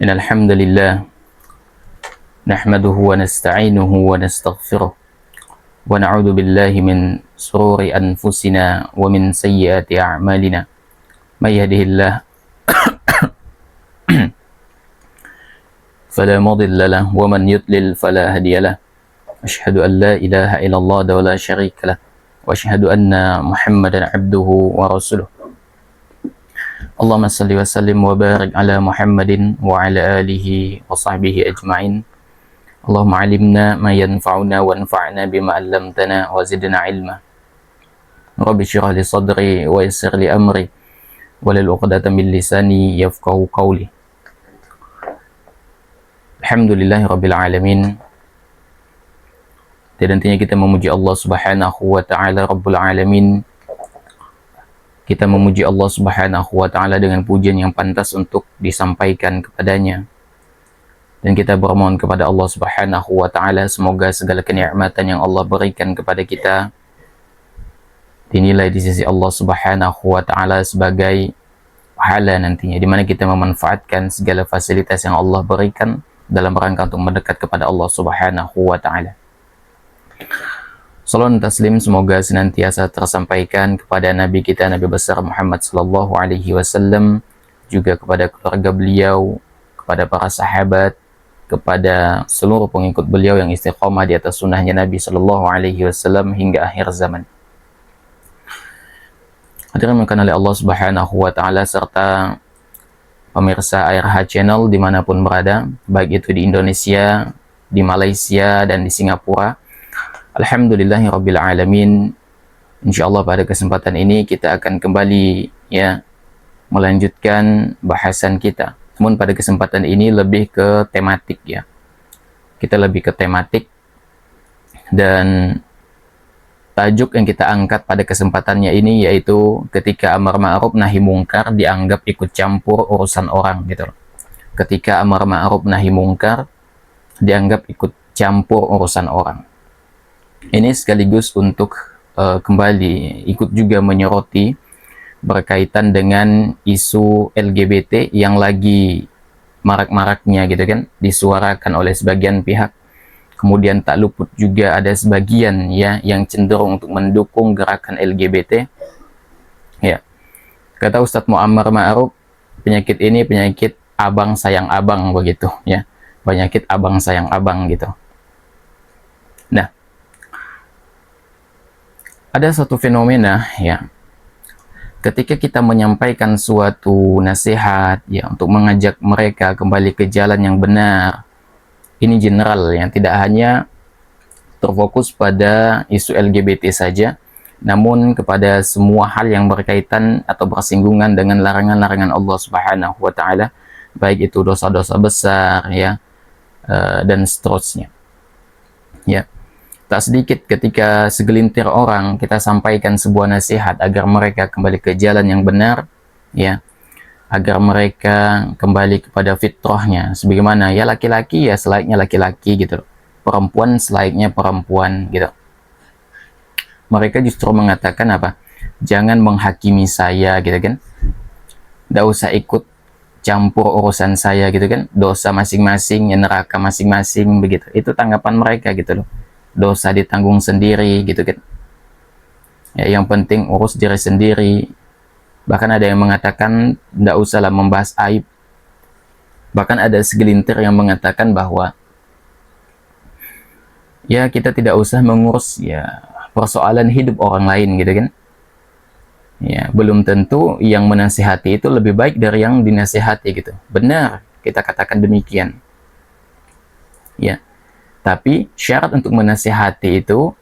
إن الحمد لله نحمده ونستعينه ونستغفره ونعوذ بالله من شرور أنفسنا ومن سيئات أعمالنا من يهده الله فلا مضل له ومن يضلل فلا هادي له أشهد أن لا إله إلا الله ولا شريك له وأشهد أن محمدا عبده ورسوله اللهم صل وسلم وبارك على محمد وعلى آله وصحبه أجمعين اللهم علمنا ما ينفعنا وانفعنا بما علمتنا وزدنا علما رب اشرح لي صدري ويسر لي أمري wahlul 'uqdatam min lisani yafqahu qawli. Alhamdulillahirabbil alamin. Dan tentunya kita memuji Allah Subhanahu wa taala Rabbul alamin. Kita memuji Allah Subhanahu wa taala dengan pujian yang pantas untuk disampaikan kepadanya. Dan kita bermohon kepada Allah Subhanahu wa taala semoga segala kenikmatan yang Allah berikan kepada kita dinilai di sisi Allah Subhanahu wa taala sebagai pahala nantinya, di mana kita memanfaatkan segala fasilitas yang Allah berikan dalam rangka untuk mendekat kepada Allah Subhanahu wa taala. Salawat dan taslim semoga senantiasa tersampaikan kepada Nabi kita, Nabi besar Muhammad sallallahu alaihi wasallam, juga kepada keluarga beliau, kepada para sahabat, kepada seluruh pengikut beliau yang istiqamah di atas sunnahnya Nabi sallallahu alaihi wasallam hingga akhir zaman. Hadirin yang oleh Allah Subhanahu wa taala serta pemirsa ARH Channel dimanapun berada, baik itu di Indonesia, di Malaysia, dan di Singapura. Alhamdulillahirabbil alamin. Insyaallah pada kesempatan ini kita akan kembali melanjutkan bahasan kita. Namun pada kesempatan ini lebih ke tematik ya. Kita lebih ke tematik, dan tajuk yang kita angkat pada kesempatannya ini yaitu ketika amar ma'ruf nahi mungkar dianggap ikut campur urusan orang gitu loh. Ketika amar ma'ruf nahi mungkar dianggap ikut campur urusan orang. Ini sekaligus untuk kembali ikut juga menyoroti berkaitan dengan isu LGBT yang lagi marak-maraknya gitu kan, disuarakan oleh sebagian pihak. Kemudian tak luput juga ada sebagian yang cenderung untuk mendukung gerakan LGBT. Ya. Kata Ustadz Muammar Ma'ruf, penyakit ini penyakit abang sayang abang begitu ya. Penyakit abang sayang abang gitu. Nah, ada satu fenomena ya. Ketika kita menyampaikan suatu nasihat ya untuk mengajak mereka kembali ke jalan yang benar, ini general yang tidak hanya terfokus pada isu LGBT saja, namun kepada semua hal yang berkaitan atau bersinggungan dengan larangan-larangan Allah Subhanahu wa taala, baik itu dosa-dosa besar ya dan seterusnya. Ya. Tak sedikit ketika segelintir orang kita sampaikan sebuah nasihat agar mereka kembali ke jalan yang benar ya, agar mereka kembali kepada fitrahnya, sebagaimana ya laki-laki ya selayaknya laki-laki gitu, perempuan selayaknya perempuan gitu. Mereka justru mengatakan apa? Jangan menghakimi saya gitu kan, tidak usah ikut campur urusan saya gitu kan, dosa masing-masing, neraka masing-masing begitu. Itu tanggapan mereka gitu loh, dosa ditanggung sendiri gitu kan ya, yang penting urus diri sendiri. Bahkan ada yang mengatakan tidak usahlah membahas aib. Bahkan ada segelintir yang mengatakan bahwa ya kita tidak usah mengurus ya persoalan hidup orang lain gitu kan. Ya, belum tentu yang menasihati itu lebih baik dari yang dinasihati gitu. Benar, kita katakan demikian. Ya. Tapi syarat untuk menasihati itu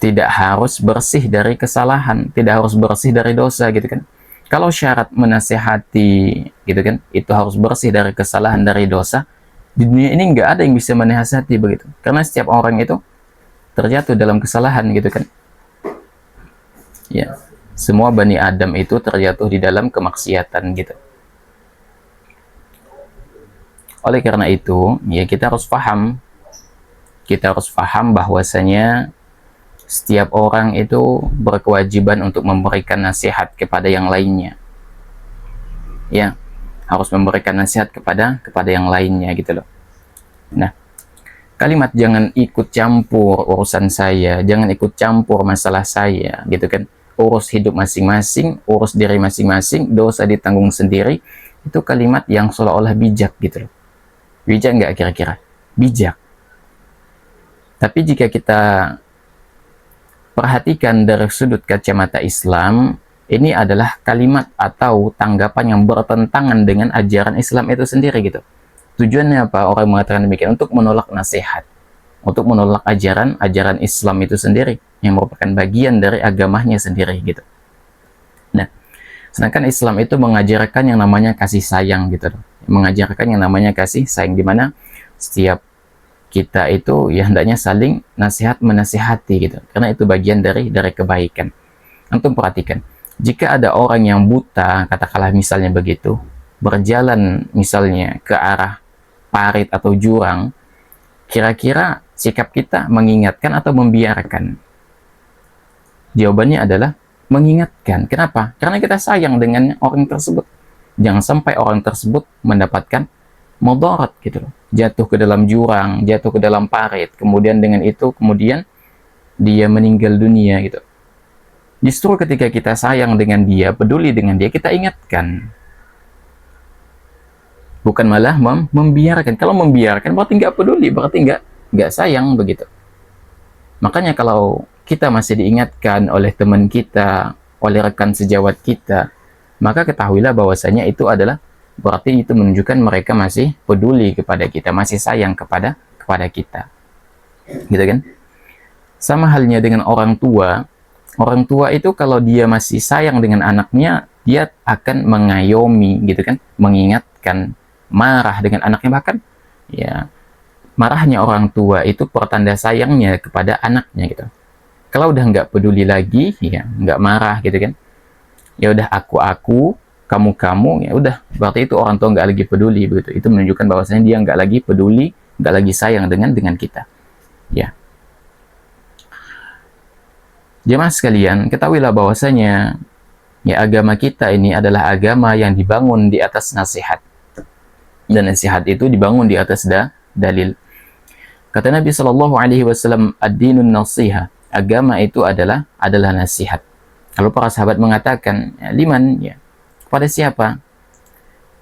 tidak harus bersih dari kesalahan, tidak harus bersih dari dosa gitu kan. Kalau syarat menasihati gitu kan, itu harus bersih dari kesalahan, dari dosa, di dunia ini nggak ada yang bisa menasihati begitu. Karena setiap orang itu terjatuh dalam kesalahan gitu kan. Ya, semua Bani Adam itu terjatuh di dalam kemaksiatan gitu. Oleh karena itu, ya kita harus paham bahwasanya setiap orang itu berkewajiban untuk memberikan nasihat kepada yang lainnya. Ya, harus memberikan nasihat kepada yang lainnya gitu loh. Nah, kalimat jangan ikut campur urusan saya, jangan ikut campur masalah saya, gitu kan. Urus hidup masing-masing, urus diri masing-masing, dosa ditanggung sendiri. Itu kalimat yang seolah-olah bijak gitu loh. Bijak nggak kira-kira? Bijak. Tapi jika kita perhatikan dari sudut kacamata Islam, ini adalah kalimat atau tanggapan yang bertentangan dengan ajaran Islam itu sendiri gitu. Tujuannya apa? Orang mengatakan demikian untuk menolak nasihat, untuk menolak ajaran Islam itu sendiri yang merupakan bagian dari agamanya sendiri gitu. Nah, sedangkan Islam itu mengajarkan yang namanya kasih sayang gitu loh. Mengajarkan yang namanya kasih sayang, di mana setiap kita itu ya hendaknya saling nasihat menasihati gitu. Karena itu bagian dari kebaikan. Antum perhatikan, jika ada orang yang buta, katakanlah misalnya begitu, berjalan misalnya ke arah parit atau jurang, kira-kira sikap kita mengingatkan atau membiarkan? Jawabannya adalah mengingatkan. Kenapa? Karena kita sayang dengan orang tersebut. Jangan sampai orang tersebut mendapatkan mudarat gitu loh. Jatuh ke dalam jurang, jatuh ke dalam parit, kemudian dengan itu kemudian dia meninggal dunia gitu. Justru ketika kita sayang dengan dia, peduli dengan dia, kita ingatkan. Bukan malah membiarkan. Kalau membiarkan berarti nggak peduli, berarti nggak sayang begitu. Makanya kalau kita masih diingatkan oleh teman kita, oleh rekan sejawat kita, maka ketahuilah bahwasanya itu adalah berarti itu menunjukkan mereka masih peduli kepada kita, masih sayang kepada kita. Gitu kan? Sama halnya dengan orang tua. Orang tua itu kalau dia masih sayang dengan anaknya, dia akan mengayomi gitu kan, mengingatkan, marah dengan anaknya, bahkan ya marahnya orang tua itu pertanda sayangnya kepada anaknya gitu. Kalau udah nggak peduli lagi, ya nggak marah gitu kan, ya udah aku, kamu, ya udah berarti itu orang tua nggak lagi peduli begitu. Itu menunjukkan bahwasanya dia nggak lagi peduli, nggak lagi sayang dengan kita. Ya, jemaah sekalian, ketahuilah bahwasanya ya agama kita ini adalah agama yang dibangun di atas nasihat. Dan nasihat itu dibangun di atas dalil. Kata Nabi Shallallahu Alaihi Wasallam, ad-dinun nasiha, agama itu adalah nasihat. Lalu para sahabat mengatakan, ya, liman, ya, kepada siapa?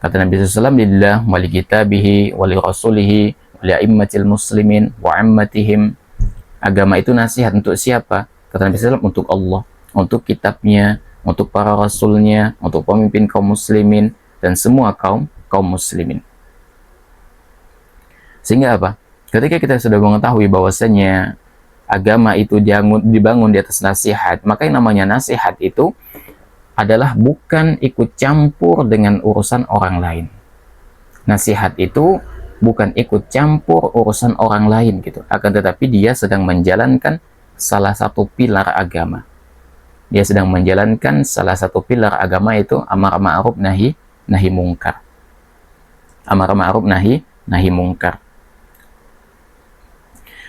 Kata Nabi SAW, lillah, wali kitabihi, wali rasulihi, wali a'immatil muslimin, wa ammatihim. Agama itu nasihat untuk siapa? Kata Nabi SAW, untuk Allah, untuk kitabnya, untuk para rasulnya, untuk pemimpin kaum muslimin, dan semua kaum muslimin. Sehingga apa? Ketika kita sudah mengetahui bahwasanya agama itu dibangun di atas nasihat, maka yang namanya nasihat itu adalah bukan ikut campur dengan urusan orang lain. Nasihat itu bukan ikut campur urusan orang lain gitu. Akan tetapi dia sedang menjalankan salah satu pilar agama. Dia sedang menjalankan salah satu pilar agama, itu amar ma'ruf nahi mungkar. Amar ma'ruf nahi mungkar.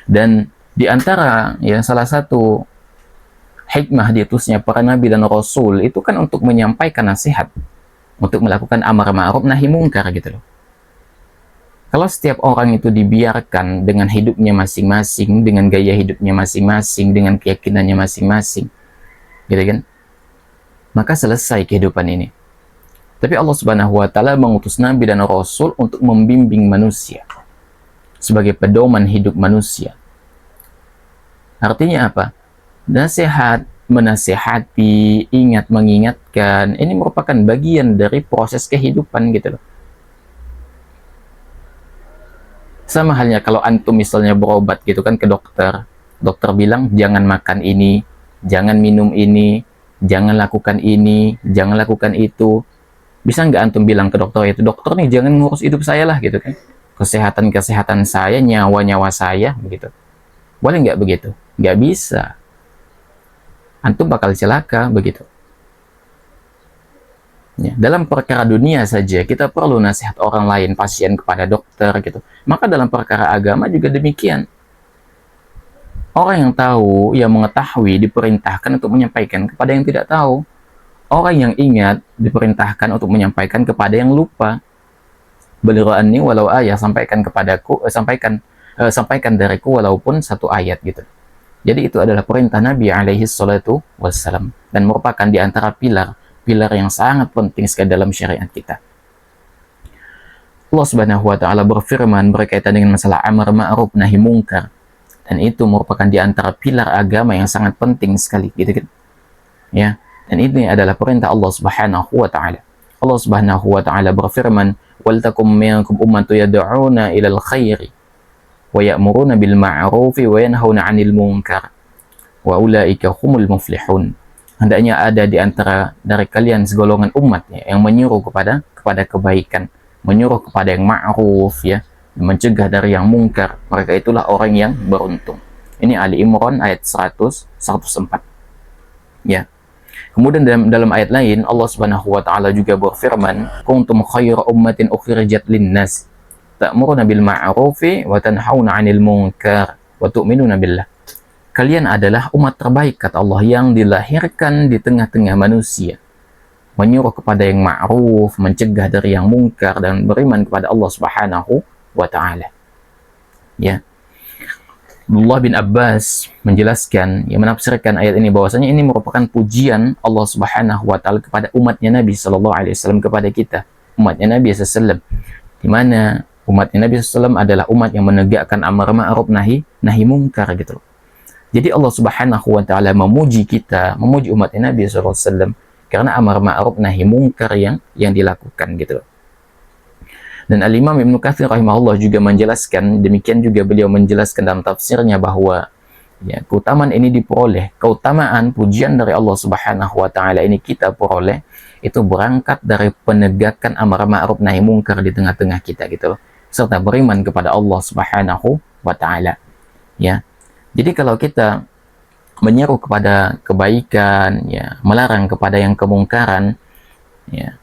Dan di antara ya salah satu hikmah diutusnya para nabi dan rasul itu kan untuk menyampaikan nasihat, untuk melakukan amar ma'ruf nahi mungkar gitu loh. Kalau setiap orang itu dibiarkan dengan hidupnya masing-masing, dengan gaya hidupnya masing-masing, dengan keyakinannya masing-masing, gitu kan, maka selesai kehidupan ini. Tapi Allah Subhanahu wa Ta'ala mengutus nabi dan rasul untuk membimbing manusia sebagai pedoman hidup manusia. Artinya apa? Nasihat, menasihati, ingat, mengingatkan, ini merupakan bagian dari proses kehidupan gitu loh. Sama halnya kalau antum misalnya berobat gitu kan ke dokter, dokter bilang jangan makan ini, jangan minum ini, jangan lakukan ini, jangan lakukan itu. Bisa nggak antum bilang ke dokter itu, dokter nih jangan ngurus hidup saya lah gitu kan, kesehatan saya, nyawa saya begitu. Boleh nggak begitu? Nggak bisa. Antum bakal celaka begitu. Ya, dalam perkara dunia saja kita perlu nasihat orang lain, pasien kepada dokter gitu. Maka dalam perkara agama juga demikian. Orang yang tahu, yang mengetahui diperintahkan untuk menyampaikan kepada yang tidak tahu. Orang yang ingat diperintahkan untuk menyampaikan kepada yang lupa. Balighu anni walau ayat, sampaikan kepadaku, sampaikan dariku walaupun satu ayat gitu. Jadi itu adalah perintah Nabi alaihi salatu wassalam, dan merupakan di antara pilar yang sangat penting sekali dalam syariat kita. Allah Subhanahu wa taala berfirman berkaitan dengan masalah amar ma'ruf nahi mungkar, dan itu merupakan di antara pilar agama yang sangat penting sekali gitu kan. Ya, dan ini adalah perintah Allah Subhanahu wa taala. Allah Subhanahu wa taala berfirman, "Wal takum minkum ummatun yad'una ilal khairi wa ya'muruna bil ma'rufi wa yanhauna 'anil munkar wa ulaika humul muflihun." Hendaknya ada di antara dari kalian segolongan umat ya, yang menyuruh kepada kebaikan, menyuruh kepada yang ma'ruf ya, mencegah dari yang mungkar. Mereka itulah orang yang beruntung. Ini Ali Imran ayat 104. Ya. Kemudian dalam ayat lain Allah Subhanahu wa taala juga berfirman, "Kuntum khayra ummatin ukhrijat lin-nas ta'muruna bil ma'rufi wa tanhauna 'anil munkar wa tu'minuna billah." Kalian adalah umat terbaik kata Allah yang dilahirkan di tengah-tengah manusia, menyuruh kepada yang ma'ruf, mencegah dari yang mungkar, dan beriman kepada Allah Subhanahu wa taala. Ya. Abdullah bin Abbas menjelaskan, yang menafsirkan ayat ini bahwasanya ini merupakan pujian Allah Subhanahu wa taala kepada umatnya Nabi sallallahu alaihi wasallam, kepada kita, umatnya Nabi sallallahu alaihi wasallam, di mana umatnya Nabi sallallahu alaihi wasallam adalah umat yang menegakkan amar ma'ruf nahi mungkar gitu loh. Jadi Allah Subhanahu wa taala memuji kita, memuji umatnya Nabi sallallahu alaihi wasallam karena amar ma'ruf nahi mungkar yang dilakukan gitu loh. Dan Al-Imam Ibnu Katsir rahimahullah juga menjelaskan, demikian juga beliau menjelaskan dalam tafsirnya bahwa ya, keutamaan ini diperoleh, keutamaan pujian dari Allah Subhanahu wa taala ini kita peroleh itu berangkat dari penegakan amar ma'ruf nahi mungkar di tengah-tengah kita gitu loh, serta beriman kepada Allah Subhanahu wa taala. Ya. Jadi kalau kita menyeru kepada kebaikan, ya, melarang kepada yang kemungkaran, ya,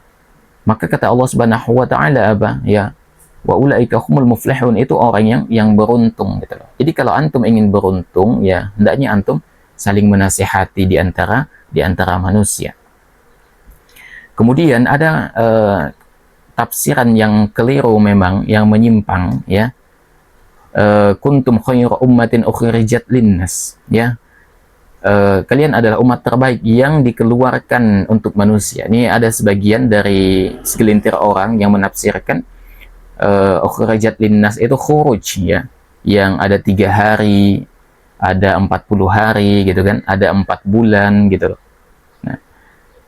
maka kata Allah Subhanahu wa taala apa? Ya, wa ulaika humul muflihun, itu orang yang beruntung gitu loh. Jadi kalau antum ingin beruntung, ya hendaknya antum saling menasihati di antara manusia. Kemudian ada tafsiran yang keliru memang, yang menyimpang ya. Kuntum khairu ummatin ukhrijat linnas, ya. Kalian adalah umat terbaik yang dikeluarkan untuk manusia. Ini ada sebagian dari segelintir orang yang menafsirkan ukhrijat linnas itu khuruj ya, yang ada 3 hari, ada 40 hari gitu kan, ada 4 bulan gitu loh. Nah,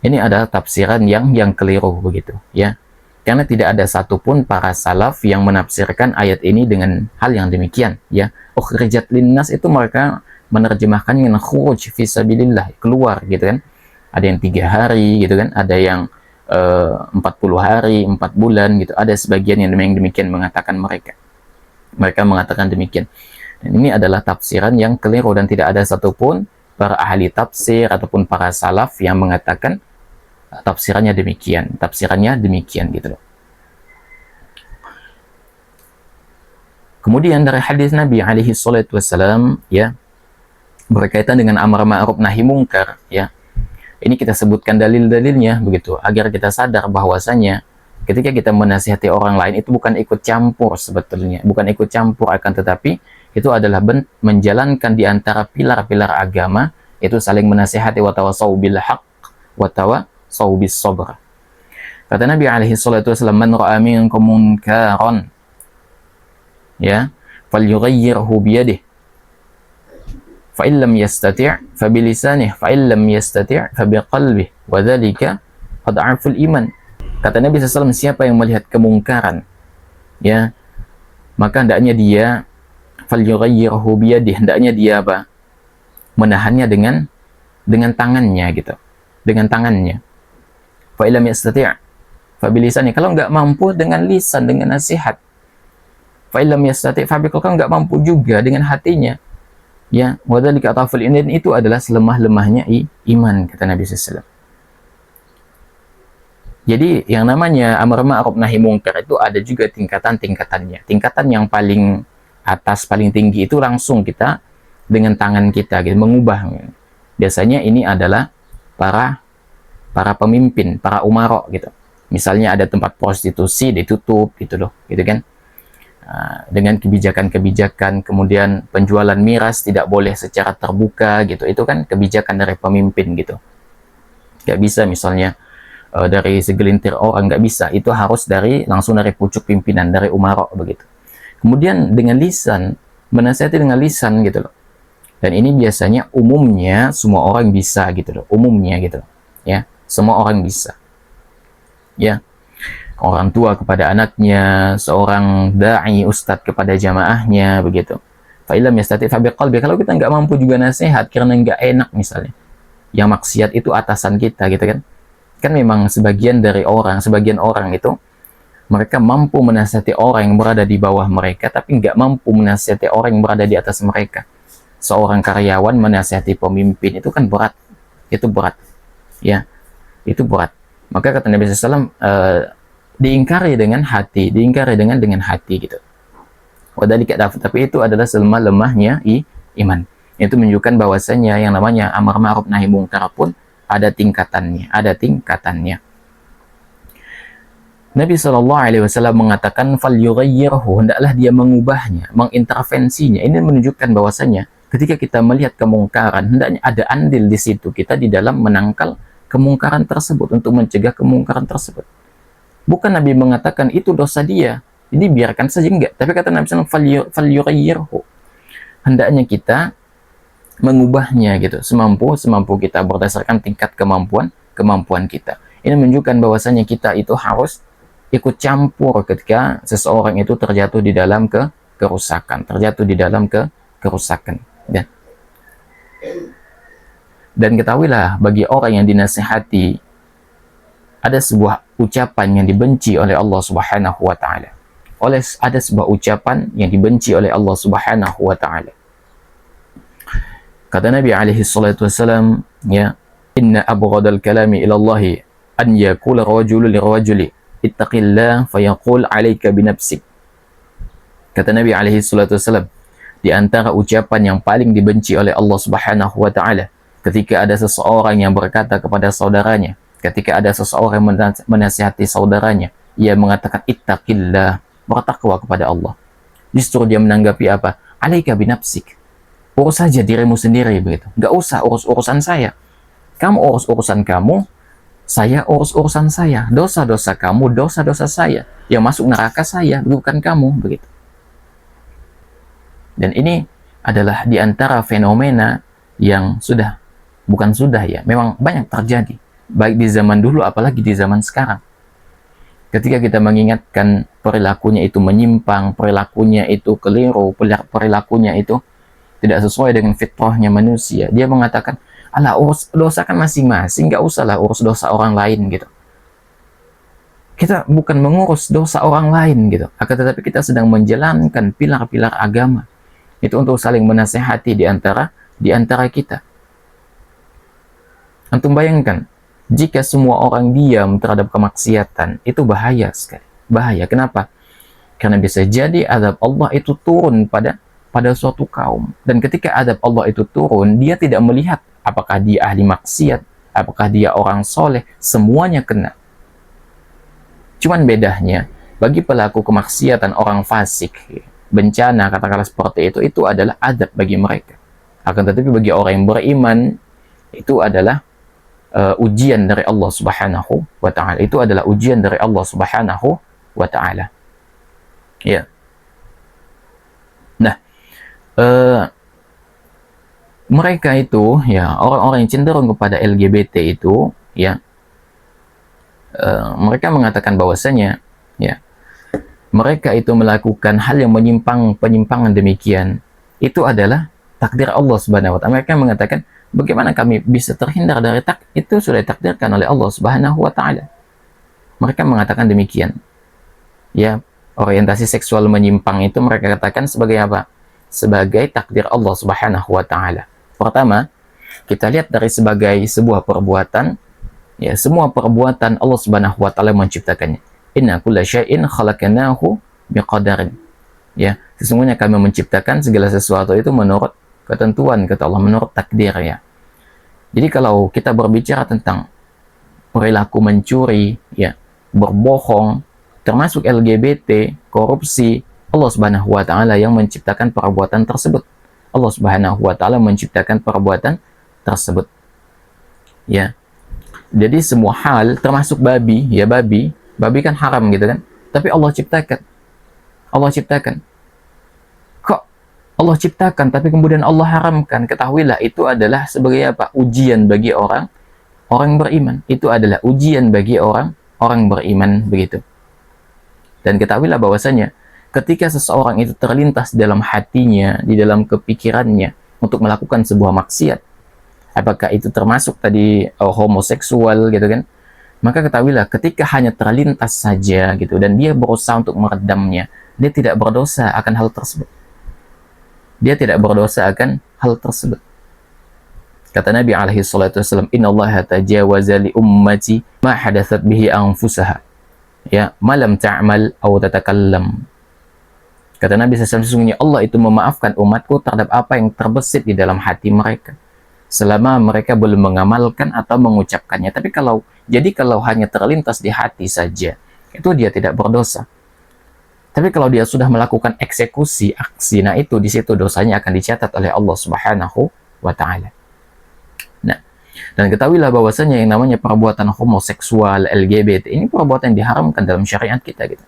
ini adalah tafsiran yang keliru begitu ya, karena tidak ada satupun para salaf yang menafsirkan ayat ini dengan hal yang demikian ya. Ukhrijat linnas itu mereka menerjemahkannya dengan khuruj fisabilillah, keluar gitu kan. Ada yang 3 hari gitu kan, ada yang 40 hari, 4 bulan gitu. Ada sebagian yang demikian mengatakan mereka mengatakan demikian. Dan ini adalah tafsiran yang keliru, dan tidak ada satupun para ahli tafsir ataupun para salaf yang mengatakan tafsirannya demikian gitu loh. Kemudian dari hadis Nabi alaihi salatu wassalam ya, berkaitan dengan amar ma'ruf nahi mungkar ya. Ini kita sebutkan dalil-dalilnya begitu, agar kita sadar bahwasanya ketika kita menasihati orang lain itu bukan ikut campur sebetulnya, bukan ikut campur, akan tetapi itu adalah menjalankan di antara pilar-pilar agama, itu saling menasihati, wa tawassaw bil haqq wa tawassaw bis sabr. Kata Nabi alaihi salatu wasallam, man ra'a minkum munkaran ya falyughayyirhu biyadihi fa illam yastati' fa bilisanihi fa illam yastati' fa biqalbihi wa dzalika ad'aful iman. Kata Nabi SAW, siapa yang melihat kemungkaran ya, maka hendaknya dia falyughayyirhu biyadihi, hendaknya dia apa? Menahannya dengan tangannya gitu, dengan tangannya. Fa illam yastati' fa bilisanihi, kalau enggak mampu dengan lisan, dengan nasihat. Fa illam yastati' fa biqalbihi, kalau enggak mampu juga dengan hatinya. Ya, wadzalika ataful iman, itu adalah selemah-lemahnya iman, kata Nabi SAW. Jadi yang namanya amar ma'ruf nahi mungkar itu ada juga tingkatan-tingkatannya. Tingkatan yang paling atas, paling tinggi itu langsung kita dengan tangan kita gitu, mengubah. Biasanya ini adalah para pemimpin, para umara gitu. Misalnya ada tempat prostitusi ditutup gitu loh, gitu kan. Dengan kebijakan-kebijakan, kemudian penjualan miras tidak boleh secara terbuka gitu, itu kan kebijakan dari pemimpin gitu. Nggak bisa misalnya dari segelintir orang, nggak bisa, itu harus langsung dari pucuk pimpinan, dari umara begitu. Kemudian dengan lisan, menasihati dengan lisan gitu loh. Dan ini biasanya umumnya semua orang bisa gitu loh, umumnya gitu loh, ya, semua orang bisa, ya. Orang tua kepada anaknya, seorang da'i ustadz kepada jamaahnya begitu. Fa'ilam yastati fabiqalbi, kalau kita nggak mampu juga nasihat karena nggak enak misalnya, yang maksiat itu atasan kita gitu kan. Kan memang sebagian orang itu mereka mampu menasihati orang yang berada di bawah mereka, tapi nggak mampu menasihati orang yang berada di atas mereka. Seorang karyawan menasihati pemimpin itu kan berat, itu berat, ya, itu berat. Maka kata Nabi SAW, diingkari dengan hati gitu. Tapi itu adalah selemah-lemahnya iman. Itu menunjukkan bahwasanya yang namanya amar ma'ruf nahi mungkar pun ada tingkatannya. Nabi SAW mengatakan fal yughayyirhu, hendaklah dia mengubahnya, mengintervensinya. Ini menunjukkan bahwasanya ketika kita melihat kemungkaran, hendaknya ada andil di situ kita di dalam menangkal kemungkaran tersebut, untuk mencegah kemungkaran tersebut. Bukan Nabi mengatakan itu dosa dia, ini biarkan saja, enggak. Tapi kata Nabi SAW, fal yughayyirhu, hendaknya kita mengubahnya gitu, semampu kita berdasarkan tingkat kemampuan kita. Ini menunjukkan bahwasanya kita itu harus ikut campur ketika seseorang itu terjatuh di dalam kerusakan, ya. Dan ketahuilah, bagi orang yang dinasihati ada sebuah ucapan yang dibenci oleh Allah Subhanahu wa taala. Ada sebuah ucapan yang dibenci oleh Allah Subhanahu wa taala. Kata Nabi alaihi salatu wasalam, ya, inna abghadal kalami ila Allah an yaqula rajulu lirajuli ittaqillah fayaqul alayka binafsik. Kata Nabi alaihi salatu wasalam, di antara ucapan yang paling dibenci oleh Allah Subhanahu wa taala ketika ada seseorang yang berkata kepada saudaranya, ketika ada seseorang menasihati saudaranya, ia mengatakan ittaqillah, bertakwa kepada Allah. Justru dia menanggapi apa? Alaika binafsik, urus saja dirimu sendiri begitu. Nggak usah urus urusan saya. Kamu urus urusan kamu, saya urus urusan saya. Dosa-dosa kamu, dosa-dosa saya. Yang masuk neraka saya, bukan kamu begitu. Dan ini adalah di antara fenomena yang memang banyak terjadi, baik di zaman dulu apalagi di zaman sekarang. Ketika kita mengingatkan perilakunya itu menyimpang, perilakunya itu keliru, perilakunya itu tidak sesuai dengan fitrahnya manusia, dia mengatakan, alah, urus dosa kan masing-masing, nggak usahlah urus dosa orang lain gitu. Kita bukan mengurus dosa orang lain gitu, akan tetapi kita sedang menjalankan pilar-pilar agama. Itu untuk saling menasehati di antara kita. Antum bayangkan, jika semua orang diam terhadap kemaksiatan, itu bahaya sekali. Bahaya. Kenapa? Karena bisa jadi azab Allah itu turun pada suatu kaum. Dan ketika azab Allah itu turun, dia tidak melihat apakah dia ahli maksiat, apakah dia orang soleh, semuanya kena. Cuman bedanya, bagi pelaku kemaksiatan orang fasik, bencana katakanlah seperti itu adalah azab bagi mereka. Akan tetapi bagi orang yang beriman, itu adalah ujian dari Allah Subhanahu wa taala. Itu adalah ujian dari Allah Subhanahu wa taala. Ya. Nah, mereka itu, ya, orang-orang yang cenderung kepada LGBT itu, ya, mereka mengatakan bahwasanya, ya, mereka itu melakukan hal yang penyimpangan demikian, itu adalah takdir Allah Subhanahu wa taala. Mereka mengatakan, bagaimana kami bisa terhindar dari itu sudah ditakdirkan oleh Allah Subhanahu wa taala. Mereka mengatakan demikian. Ya, orientasi seksual menyimpang itu mereka katakan sebagai apa? Sebagai takdir Allah Subhanahu wa taala. Pertama, kita lihat dari sebagai sebuah perbuatan, ya, semua perbuatan Allah Subhanahu wa taala menciptakannya. Inna kulla syai'in khalaqnahu biqadarin. Ya, sesungguhnya kami menciptakan segala sesuatu itu menurut ketentuan, kata Allah, menurut takdir, ya. Jadi kalau kita berbicara tentang perilaku mencuri, ya, berbohong, termasuk LGBT, korupsi, Allah Subhanahu wa taala yang menciptakan perbuatan tersebut. Allah Subhanahu wa taala menciptakan perbuatan tersebut. Ya. Jadi semua hal termasuk babi, ya babi kan haram gitu kan. Tapi Allah ciptakan. Allah ciptakan. Kok Allah ciptakan tapi kemudian Allah haramkan? Ketahuilah itu adalah sebagai apa? Ujian bagi orang beriman. Itu adalah ujian bagi orang beriman begitu. Dan ketahuilah bahwasanya ketika seseorang itu terlintas dalam hatinya, di dalam kepikirannya untuk melakukan sebuah maksiat, apakah itu termasuk tadi homoseksual gitu kan, maka ketahuilah ketika hanya terlintas saja gitu dan dia berusaha untuk meredamnya, dia tidak berdosa akan hal tersebut. Dia tidak berdosa akan hal tersebut. Kata Nabi alaihi salatu wasallam, "Innallaha tajawaza li ummati ma hadatsat bihi anfusaha." Ya, malam ta'mal atau tatakallam. Kata Nabi SAW, sesungguhnya Allah itu memaafkan umatku terhadap apa yang terbesit di dalam hati mereka, selama mereka belum mengamalkan atau mengucapkannya. Tapi kalau hanya terlintas di hati saja, itu dia tidak berdosa. Tapi kalau dia sudah melakukan eksekusi, aksi, nah itu di situ dosanya akan dicatat oleh Allah Subhanahu wa taala. Nah, dan ketahuilah bahwasanya yang namanya perbuatan homoseksual, LGBT, ini perbuatan yang diharamkan dalam syariat kita gitu.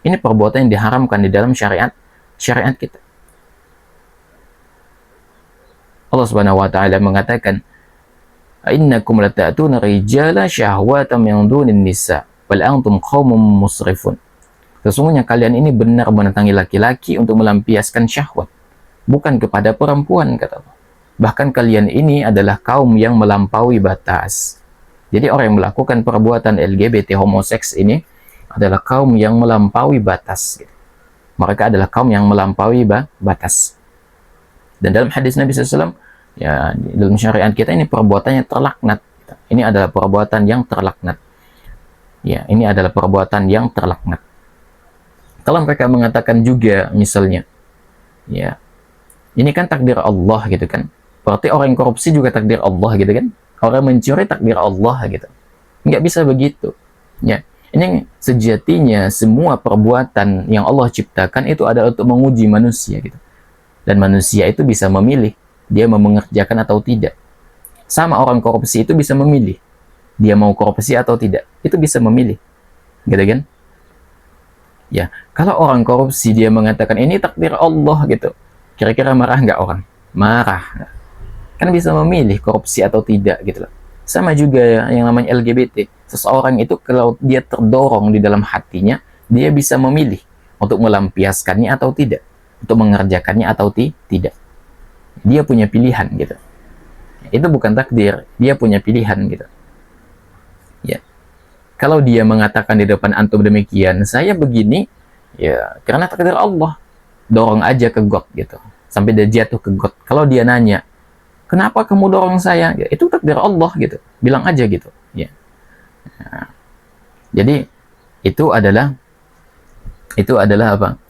Ini perbuatan yang diharamkan di dalam syariat kita. Allah Subhanahu wa taala mengatakan, "Innakum lata'tuna rijala syahwatan min dunin nisa, bal antum qaumun musrifun." Sesungguhnya kalian ini benar mendatangi laki-laki untuk melampiaskan syahwat, bukan kepada perempuan, kata Allah. Bahkan kalian ini adalah kaum yang melampaui batas. Jadi orang yang melakukan perbuatan LGBT homoseks ini adalah kaum yang melampaui batas. Mereka adalah kaum yang melampaui batas. Dan dalam hadis Nabi SAW, ya dalam syariat kita ini perbuatannya terlaknat. Ini adalah perbuatan yang terlaknat. Ya, ini adalah perbuatan yang terlaknat. Kalau mereka mengatakan juga misalnya, ya ini kan takdir Allah gitu kan. Berarti orang yang korupsi juga takdir Allah gitu kan. Orang mencuri takdir Allah gitu. Nggak bisa begitu. Ya. Ini sejatinya semua perbuatan yang Allah ciptakan itu adalah untuk menguji manusia gitu. Dan manusia itu bisa memilih dia mau mengerjakan atau tidak. Sama orang korupsi itu bisa memilih dia mau korupsi atau tidak. Itu bisa memilih. Gitu kan? Ya, kalau orang korupsi dia mengatakan ini takdir Allah gitu. Kira-kira marah nggak orang? Marah. Kan bisa memilih korupsi atau tidak gitu loh. Sama juga yang namanya LGBT. Seseorang itu kalau dia terdorong di dalam hatinya, dia bisa memilih untuk melampiaskannya atau tidak, untuk mengerjakannya atau tidak. Dia punya pilihan gitu. Itu bukan takdir, dia punya pilihan gitu. Ya. Kalau dia mengatakan di depan antum demikian, saya begini, ya karena takdir Allah. Dorong aja ke got gitu. Sampai dia jatuh ke got. Kalau dia nanya, kenapa kamu dorong saya? Ya, itu takdir Allah gitu. Bilang aja gitu. Ya. Nah, jadi itu adalah apa?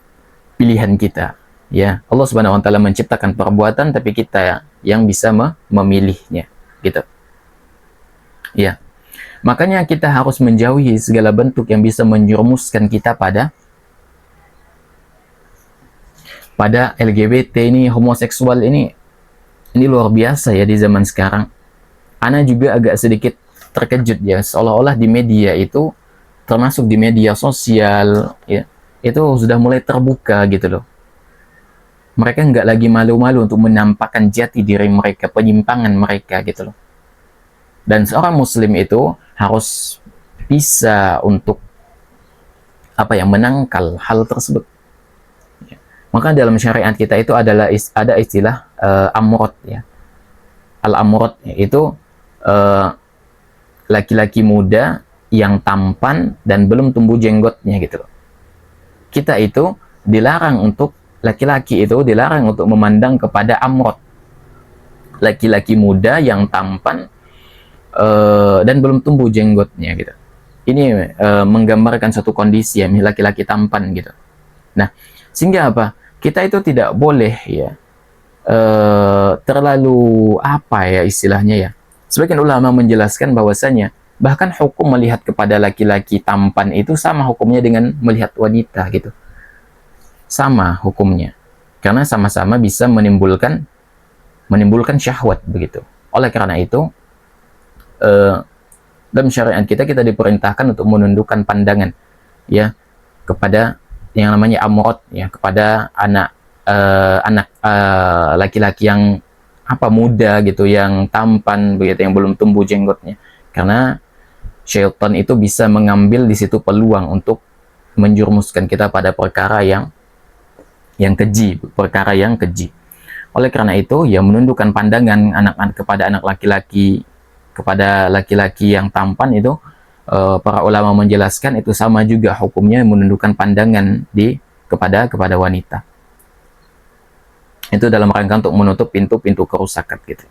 Pilihan kita. Ya, Allah Subhanahu wa taala menciptakan perbuatan tapi kita yang bisa memilihnya, gitu. Ya. Makanya kita harus menjauhi segala bentuk yang bisa menjerumuskan kita pada LGBT ini, homoseksual ini luar biasa ya di zaman sekarang. Ana juga agak sedikit terkejut ya, seolah-olah di media itu, termasuk di media sosial ya, itu sudah mulai terbuka gitu loh. Mereka nggak lagi malu-malu untuk menampakkan jati diri mereka, penyimpangan mereka gitu loh. Dan seorang muslim itu harus bisa untuk apa ya, menangkal hal tersebut. Maka dalam syariat kita itu ada istilah amrot ya. Al-amrot itu laki-laki muda yang tampan dan belum tumbuh jenggotnya gitu loh. Kita itu dilarang untuk, laki-laki itu dilarang untuk memandang kepada amrot, laki-laki muda yang tampan dan belum tumbuh jenggotnya gitu. Ini menggambarkan satu kondisi ya, laki-laki tampan gitu. Nah, sehingga apa? Kita itu tidak boleh ya terlalu apa ya istilahnya ya. Sebagian ulama menjelaskan bahwasanya Bahkan hukum melihat kepada laki-laki tampan itu sama hukumnya dengan melihat wanita gitu. Sama hukumnya. Karena sama-sama bisa menimbulkan syahwat begitu. Oleh karena itu, dalam syariat kita diperintahkan untuk menundukkan pandangan ya kepada yang namanya amrot ya, kepada anak laki-laki yang muda gitu, yang tampan begitu, yang belum tumbuh jenggotnya. Karena syaitan itu bisa mengambil di situ peluang untuk menjurumuskan kita pada perkara yang keji, perkara yang keji. Oleh karena itu, ya menundukkan pandangan anak-anak kepada anak laki-laki, kepada laki-laki yang tampan itu, para ulama menjelaskan itu sama juga hukumnya menundukkan pandangan kepada wanita. Itu dalam rangka untuk menutup pintu-pintu kerusakan gitu.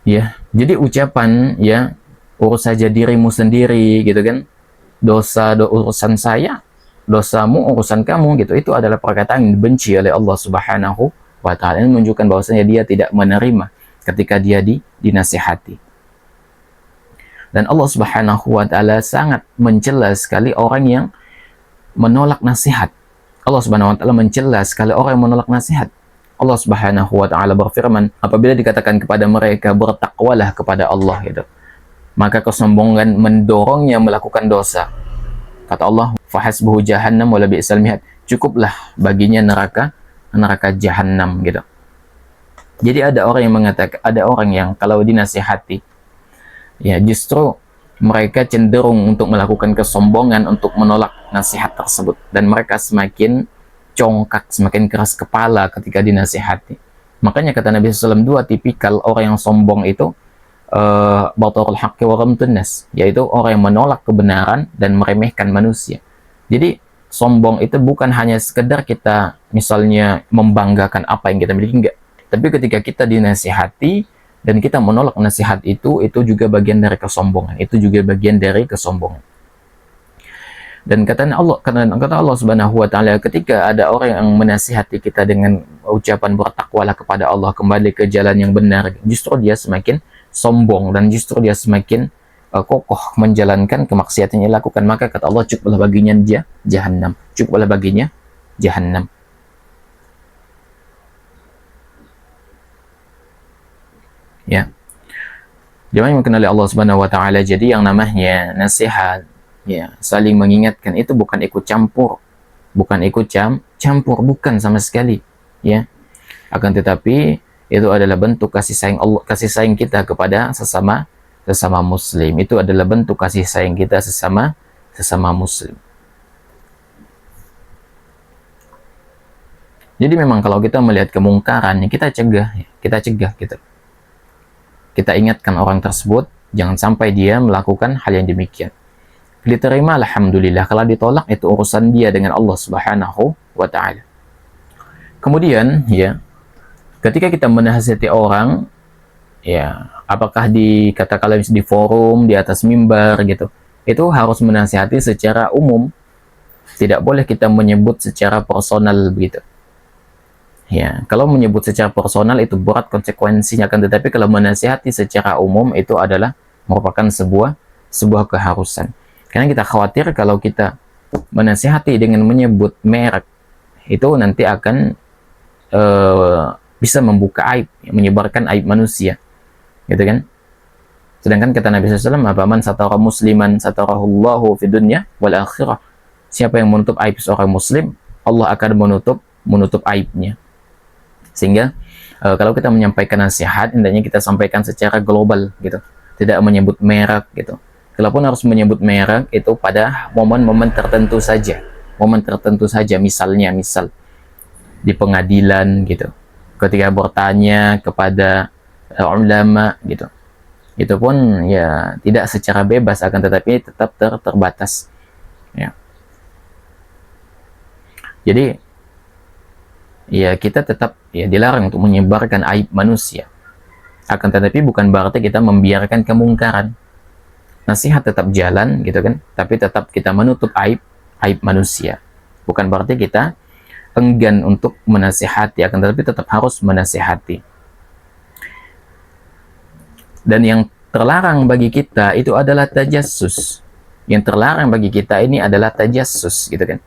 Ya, jadi ucapan ya, urus saja dirimu sendiri gitu kan. Dosa urusan saya, dosamu urusan kamu gitu. Itu adalah perkataan yang dibenci oleh Allah Subhanahu wa taala. Ini menunjukkan bahwasanya dia tidak menerima ketika dia dinasihati. Dan Allah Subhanahu wa taala sangat mencela sekali orang yang menolak nasihat. Allah Subhanahu wa taala mencela sekali orang yang menolak nasihat. Allah Subhanahu wa taala berfirman, apabila dikatakan kepada mereka bertakwalah kepada Allah gitu, maka kesombongan mendorongnya melakukan dosa. Kata Allah, fahasbuhu jahannam wala bi'sal mihad. Cukuplah baginya neraka jahannam gitu. Jadi ada orang yang mengatakan, ada orang yang kalau dinasihati ya justru mereka cenderung untuk melakukan kesombongan, untuk menolak nasihat tersebut, dan mereka semakin congkak, semakin keras kepala ketika dinasihati. Makanya kata Nabi SAW, dua tipikal orang yang sombong itu batarul haqqi wa ghamtun nas, yaitu orang yang menolak kebenaran dan meremehkan manusia. Jadi sombong itu bukan hanya sekedar kita misalnya membanggakan apa yang kita miliki, enggak. Tapi ketika kita dinasihati dan kita menolak nasihat itu juga bagian dari kesombongan. Itu juga bagian dari kesombongan. Dan kata Allah Subhanahu wa taala, ketika ada orang yang menasihati kita dengan ucapan bertakwalah kepada Allah, kembali ke jalan yang benar, justru dia semakin sombong dan justru dia semakin kokoh menjalankan kemaksiatan yang dilakukan. Maka kata Allah, cukuplah baginya jahannam. Cukuplah baginya jahannam. Ya. Jemaah yang mengenali Allah Subhanahu wa taala, jadi yang namanya nasihat ya, saling mengingatkan itu bukan ikut campur. Bukan ikut campur, bukan sama sekali, ya. Akan tetapi itu adalah bentuk kasih sayang Allah, kasih sayang kita kepada sesama muslim. Itu adalah bentuk kasih sayang kita sesama muslim. Jadi memang kalau kita melihat kemungkaran, kita cegah gitu. Kita ingatkan orang tersebut, jangan sampai dia melakukan hal yang demikian. Diterima, alhamdulillah. Kalau ditolak, itu urusan dia dengan Allah Subhanahu wa ta'ala. Kemudian, ya, ketika kita menasihati orang, ya, apakah katakanlah di forum, di atas mimbar gitu, itu harus menasihati secara umum. Tidak boleh kita menyebut secara personal begitu. Ya, kalau menyebut secara personal itu berat konsekuensinya, kan, tetapi kalau menasihati secara umum itu adalah merupakan sebuah keharusan. Karena kita khawatir kalau kita menasihati dengan menyebut merek, itu nanti akan bisa membuka aib, menyebarkan aib manusia, gitu kan? Sedangkan kata Nabi SAW, "Man satara musliman satarahullahu fid dunya wal akhirah." Siapa yang menutup aib seorang muslim, Allah akan menutup aibnya. Sehingga kalau kita menyampaikan nasihat, hendaknya kita sampaikan secara global gitu, tidak menyebut merek gitu. Kalaupun harus menyebut merek, itu pada momen-momen tertentu saja. Misal di pengadilan gitu, ketika bertanya kepada ulama gitu, itu pun ya tidak secara bebas, akan tetapi tetap terbatas, ya. Jadi ya kita tetap ya dilarang untuk menyebarkan aib manusia. Akan tetapi bukan berarti kita membiarkan kemungkaran. Nasihat tetap jalan gitu kan, tapi tetap kita menutup aib manusia. Bukan berarti kita enggan untuk menasihati, akan tetapi tetap harus menasihati. Dan yang terlarang bagi kita itu adalah tajassus. Yang terlarang bagi kita ini adalah tajassus, gitu kan.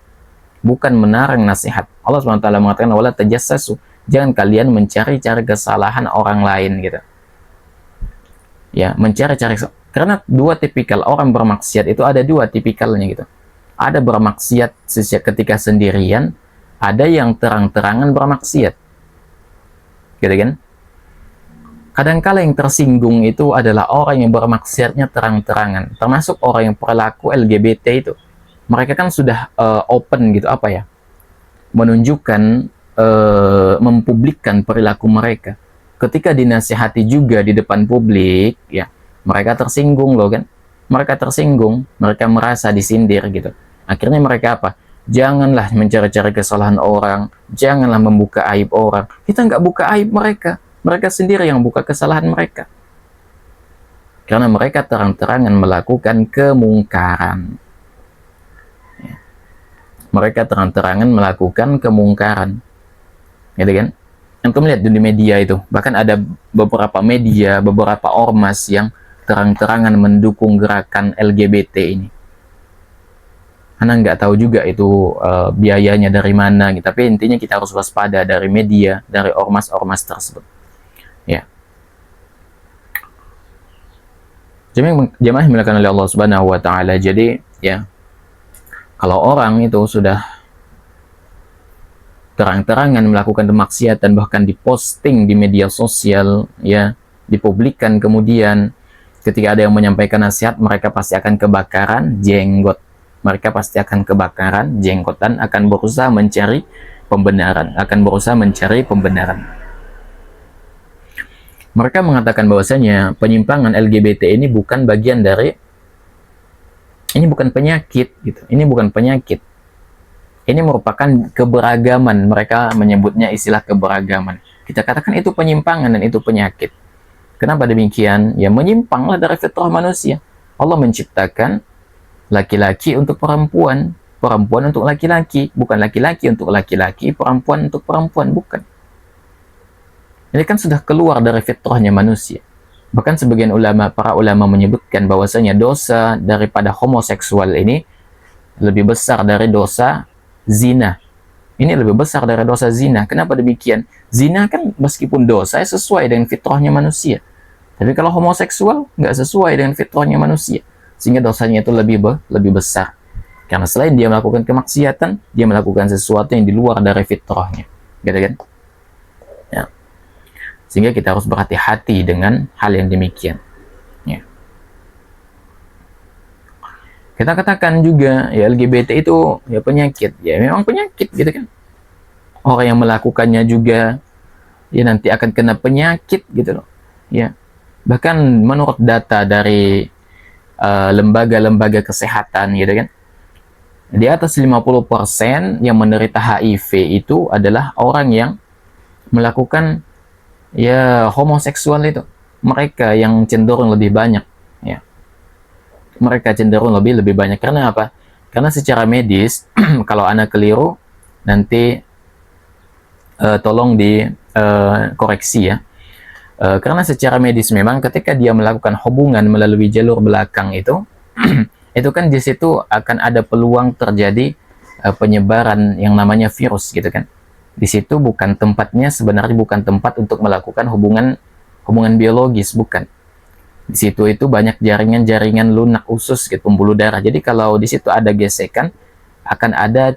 Bukan menarang nasihat. Allah SWT mengatakan, wala tajassasu. Jangan kalian mencari-cari kesalahan orang lain, gitu. Ya, mencari-cari. Karena dua tipikal orang bermaksiat itu ada dua tipikalnya, gitu. Ada bermaksiat ketika sendirian, ada yang terang-terangan bermaksiat. Gitu kan? Kadangkala yang tersinggung itu adalah orang yang bermaksiatnya terang-terangan, termasuk orang yang perilaku LGBT itu. Mereka kan sudah open gitu, apa ya, menunjukkan, mempublikkan perilaku mereka. Ketika dinasihati juga di depan publik, ya, mereka tersinggung loh kan. Mereka tersinggung, mereka merasa disindir gitu. Akhirnya mereka apa? Janganlah mencari-cari kesalahan orang, janganlah membuka aib orang. Kita nggak buka aib mereka. Mereka sendiri yang buka kesalahan mereka. Karena mereka terang-terangan melakukan kemungkaran. Mereka terang-terangan melakukan kemungkaran. Gitu kan? Yang kamu lihat di media itu. Bahkan ada beberapa media, beberapa ormas yang terang-terangan mendukung gerakan LGBT ini. Anda nggak tahu juga itu biayanya dari mana. Gitu. Tapi intinya kita harus waspada dari media, dari ormas-ormas tersebut. Ya. Jamaah dimuliakan oleh Allah Subhanahu wa taala. Jadi, ya. Kalau orang itu sudah terang-terangan melakukan kemaksiatan, bahkan diposting di media sosial, ya, dipublikkan, kemudian ketika ada yang menyampaikan nasihat, mereka pasti akan kebakaran jenggot. Mereka pasti akan kebakaran jenggot dan akan berusaha mencari pembenaran, Mereka mengatakan bahwasanya penyimpangan LGBT ini bukan bagian dari, ini bukan penyakit gitu. Ini bukan penyakit. Ini merupakan keberagaman. Mereka menyebutnya istilah keberagaman. Kita katakan itu penyimpangan dan itu penyakit. Kenapa demikian? Ya, menyimpanglah dari fitrah manusia. Allah menciptakan laki-laki untuk perempuan, perempuan untuk laki-laki, bukan laki-laki untuk laki-laki, perempuan untuk perempuan, bukan. Ini kan sudah keluar dari fitrahnya manusia. Bahkan sebagian para ulama menyebutkan bahwasanya dosa daripada homoseksual ini lebih besar dari dosa zina. Ini lebih besar dari dosa zina. Kenapa demikian? Zina kan meskipun dosa sesuai dengan fitrahnya manusia. Tapi kalau homoseksual nggak sesuai dengan fitrahnya manusia. Sehingga dosanya itu lebih besar. Karena selain dia melakukan kemaksiatan, dia melakukan sesuatu yang di luar dari fitrahnya. Gitu kan? Ya. Sehingga kita harus berhati-hati dengan hal yang demikian. Ya. Kita katakan juga ya LGBT itu ya penyakit. Ya memang penyakit gitu kan. Orang yang melakukannya juga ya nanti akan kena penyakit gitu loh. Ya. Bahkan menurut data dari lembaga-lembaga kesehatan gitu kan. Di atas 50% yang menderita HIV itu adalah orang yang melakukan ya homoseksual itu. Mereka yang cenderung lebih banyak ya. Mereka cenderung lebih banyak. Karena apa? Karena secara medis kalau Anda keliru nanti tolong dikoreksi ya. Karena secara medis memang ketika dia melakukan hubungan melalui jalur belakang itu itu kan di situ akan ada peluang terjadi penyebaran yang namanya virus gitu kan. Di situ bukan tempatnya, sebenarnya bukan tempat untuk melakukan hubungan biologis, bukan. Di situ itu banyak jaringan-jaringan lunak usus gitu, pembuluh darah. Jadi kalau di situ ada gesekan, akan ada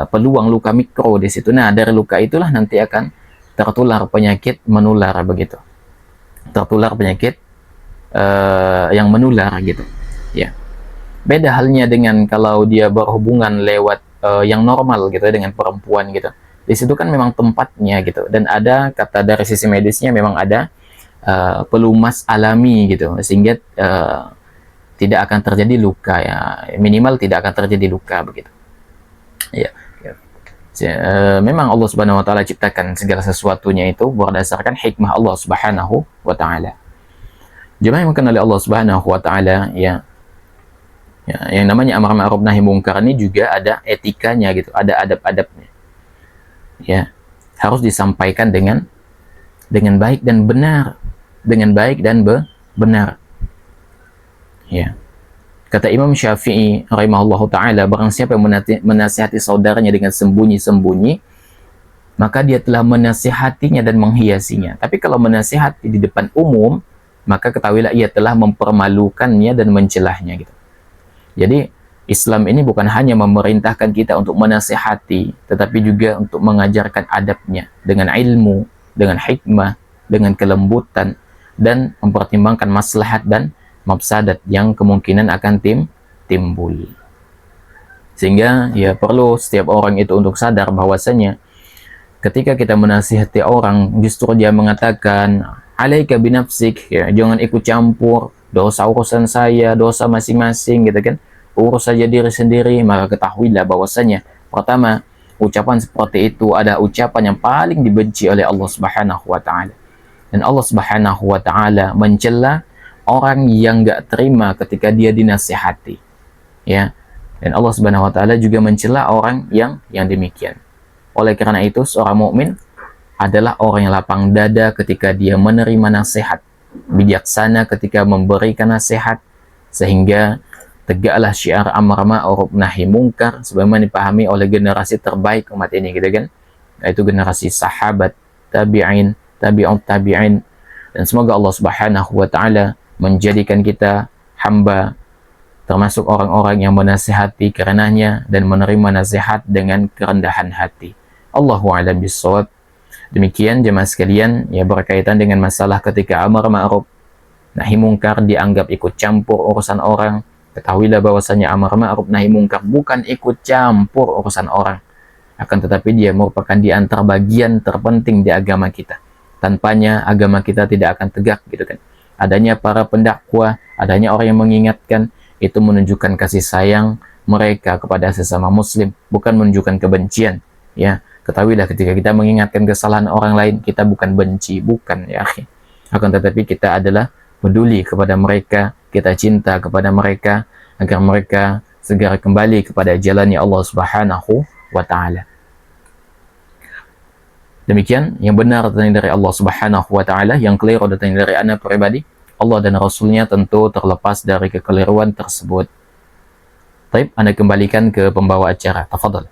peluang luka mikro di situ. Nah, dari luka itulah nanti akan tertular penyakit menular begitu. Tertular penyakit yang menular gitu. Ya. Beda halnya dengan kalau dia berhubungan lewat yang normal gitu dengan perempuan gitu. Di situ kan memang tempatnya gitu, dan ada kata dari sisi medisnya memang ada pelumas alami gitu, sehingga tidak akan terjadi luka ya, minimal tidak akan terjadi luka begitu. Ya. Memang Allah Subhanahu wa taala ciptakan segala sesuatunya itu berdasarkan hikmah Allah Subhanahu wa taala. Jemaah yang dimuliakan oleh Allah Subhanahu wa taala ya. Ya, yang namanya amar ma'ruf nahi mungkar ini juga ada etikanya gitu, ada adab-adabnya. Ya, harus disampaikan dengan baik dan benar. dengan baik dan benar. Ya. Kata Imam Syafi'i rahimahullahu taala, barang siapa yang menasihati saudaranya dengan sembunyi-sembunyi, maka dia telah menasihatinya dan menghiasinya. Tapi kalau menasihati di depan umum, maka ketahuilah ia telah mempermalukannya dan mencelahnya gitu. Jadi Islam ini bukan hanya memerintahkan kita untuk menasihati, tetapi juga untuk mengajarkan adabnya dengan ilmu, dengan hikmah, dengan kelembutan, dan mempertimbangkan maslahat dan mafsadat yang kemungkinan akan timbul. Sehingga ya perlu setiap orang itu untuk sadar bahwasanya ketika kita menasihati orang, justru dia mengatakan alaika binafsik, ya, jangan ikut campur dosa urusan saya, dosa masing-masing gitu kan. Urus saja diri sendiri. Maka ketahuilah bahwasanya pertama, ucapan seperti itu ada ucapan yang paling dibenci oleh Allah Subhanahu wa taala. Dan Allah Subhanahu wa taala mencela orang yang gak terima ketika dia dinasihati, ya. Dan Allah Subhanahu wa taala juga mencela orang yang demikian. Oleh karena itu, seorang mukmin adalah orang yang lapang dada ketika dia menerima nasihat, bijaksana ketika memberikan nasihat, sehingga tegaklah syiar amar ma'ruf nahi mungkar sebagaimana dipahami oleh generasi terbaik umat ini gitu kan, yaitu generasi sahabat, tabi'in, tabi'ut tabi'in. Dan semoga Allah Subhanahu wa taala menjadikan kita hamba termasuk orang-orang yang menasihati karenanya dan menerima nasihat dengan kerendahan hati. Allahu a'lam bishawab. Demikian jemaah sekalian, ya, berkaitan dengan masalah ketika amar ma'ruf nahi mungkar dianggap ikut campur urusan orang. Ketahuilah bahwasanya amar ma'ruf nahi mungkar bukan ikut campur urusan orang, akan tetapi dia merupakan di antara bagian terpenting di agama kita. Tanpanya agama kita tidak akan tegak gitu kan. Adanya para pendakwah, adanya orang yang mengingatkan, itu menunjukkan kasih sayang mereka kepada sesama muslim, bukan menunjukkan kebencian, ya. Ketahuilah ketika kita mengingatkan kesalahan orang lain, kita bukan benci, bukan, ya. Akan tetapi kita adalah peduli kepada mereka, kita cinta kepada mereka agar mereka segera kembali kepada jalannya Allah Subhanahu wa taala. Demikian yang benar datang dari Allah Subhanahu wa taala, yang keliru datang dari ana pribadi. Allah dan Rasulnya tentu terlepas dari kekeliruan tersebut. Baik, Anda kembalikan ke pembawa acara. Tafadhal.